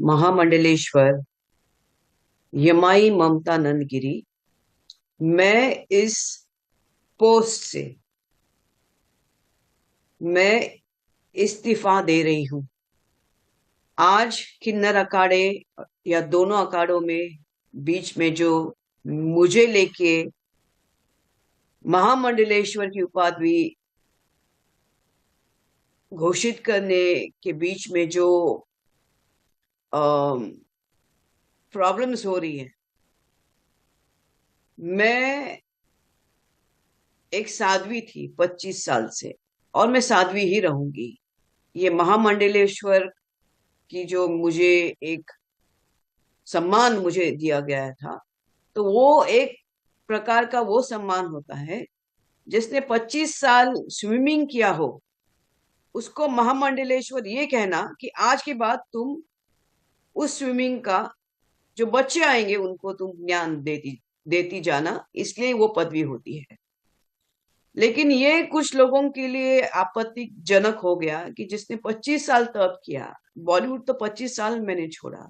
महामंडलेश्वर यमाई ममता नंदगिरी। मैं इस पोस्ट से मैं इस्तीफा दे रही हूं। आज किन्नर अखाड़े या दोनों अखाड़ों में बीच में जो मुझे लेके महामंडलेश्वर की उपाधि घोषित करने के बीच में जो प्रॉब्लम्स हो रही है। मैं एक साध्वी थी 25 साल से, और मैं साध्वी ही रहूंगी। ये महामंडलेश्वर की जो मुझे एक सम्मान मुझे दिया गया था, तो वो एक प्रकार का वो सम्मान होता है जिसने 25 साल स्विमिंग किया हो, उसको महामंडलेश्वर ये कहना कि आज के बाद तुम उस स्विमिंग का जो बच्चे आएंगे उनको तुम ज्ञान देती देती जाना, इसलिए वो पदवी होती है। लेकिन ये कुछ लोगों के लिए आपत्तिजनक हो गया कि जिसने 25 साल तप किया। बॉलीवुड तो 25 साल मैंने छोड़ा,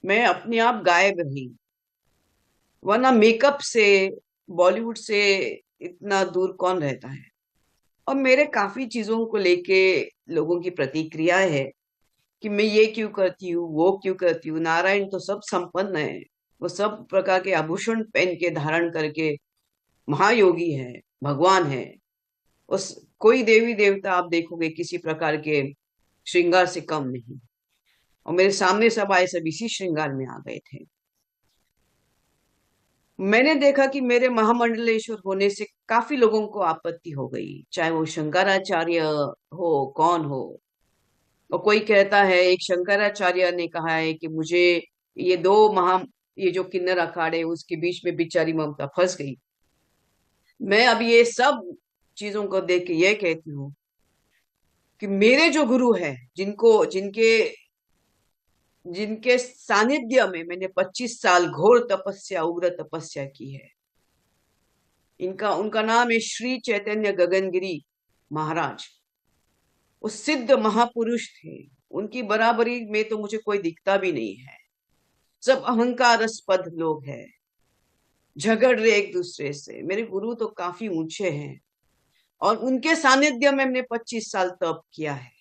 मैं अपने आप गायब रही, वरना मेकअप से बॉलीवुड से इतना दूर कौन रहता है। और मेरे काफी चीजों को लेके लोगों की प्रतिक्रिया है कि मैं ये क्यों करती हूँ, वो क्यों करती हूँ। नारायण तो सब संपन्न है, वो सब प्रकार के आभूषण पहन के धारण करके महायोगी है, भगवान है। उस कोई देवी देवता आप देखोगे किसी प्रकार के श्रृंगार से कम नहीं। और मेरे सामने सब आए, सब इसी श्रृंगार में आ गए थे। मैंने देखा कि मेरे महामंडलेश्वर होने से काफी लोगों को आपत्ति हो गई, चाहे वो शंकराचार्य हो, कौन हो। और कोई कहता है, एक शंकराचार्य ने कहा है कि मुझे ये दो महा ये जो किन्नर अखाड़े उसके बीच में बेचारी ममता फंस गई। मैं अब ये सब चीजों को देख के ये कहती हूँ कि मेरे जो गुरु है, जिनको जिनके जिनके सानिध्य में मैंने 25 साल घोर तपस्या, उग्र तपस्या की है, इनका उनका नाम है श्री चैतन्य गगनगिरी महाराज। वो सिद्ध महापुरुष थे, उनकी बराबरी में तो मुझे कोई दिखता भी नहीं है। सब अहंकारास्पद लोग हैं, झगड़ रहे एक दूसरे से। मेरे गुरु तो काफी ऊंचे हैं, और उनके सानिध्य में मैंने 25 साल तप किया है।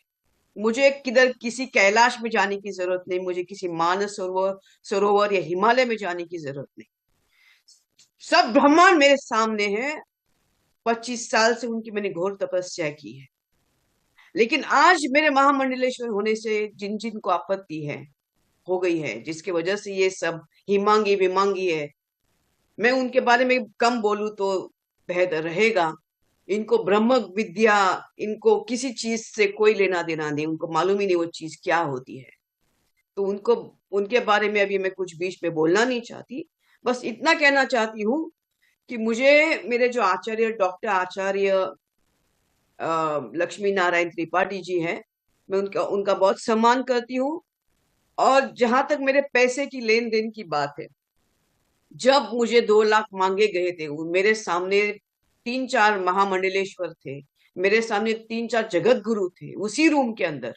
मुझे किधर किसी कैलाश में जाने की जरूरत नहीं, मुझे किसी मानस सरोवर सरोवर या हिमालय में जाने की जरूरत नहीं। सब ब्रह्मांड मेरे सामने है। 25 साल से उनकी मैंने घोर तपस्या की है। लेकिन आज मेरे महामंडलेश्वर होने से जिन जिन को आपत्ति है, हो गई है, जिसकी वजह से ये सब हिमांगी विमांगी है, मैं उनके बारे में कम बोलूं तो बेहतर रहेगा। इनको ब्रह्म विद्या, इनको किसी चीज से कोई लेना देना नहीं, उनको मालूम ही नहीं वो चीज क्या होती है। तो उनको उनके बारे में अभी मैं कुछ बीच में बोलना नहीं चाहती। बस इतना कहना चाहती हूँ कि मुझे मेरे जो आचार्य, डॉक्टर आचार्य लक्ष्मी नारायण त्रिपाठी जी हैं, मैं उनका उनका बहुत सम्मान करती हूँ। और जहां तक मेरे पैसे की लेन देन की बात है, जब मुझे 2 लाख मांगे गए थे, मेरे सामने 3-4 महामंडलेश्वर थे, मेरे सामने 3-4 जगत गुरु थे उसी रूम के अंदर,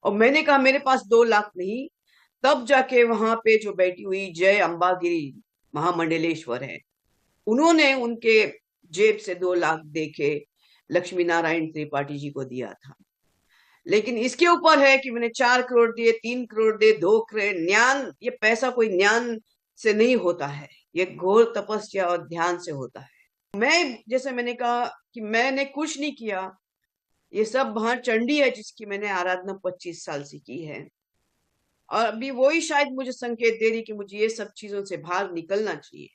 और मैंने कहा मेरे पास 2 लाख नहीं। तब जाके वहां पे जो बैठी हुई जय अंबागिरी महामंडलेश्वर है, उन्होंने उनके जेब से 2 लाख देके लक्ष्मी नारायण त्रिपाठी जी को दिया था। लेकिन इसके ऊपर है कि मैंने 4 करोड़ दिए, 3 करोड़ दिए, 2 करोड़। ज्ञान, ये पैसा कोई ज्ञान से नहीं होता है, ये घोर तपस्या और ध्यान से होता है। मैं, जैसे मैंने कहा कि मैंने कुछ नहीं किया, ये सब वहां चंडी है जिसकी मैंने आराधना 25 साल से की है। और अभी वही शायद मुझे संकेत दे रही कि मुझे ये सब चीजों से बाहर निकलना चाहिए।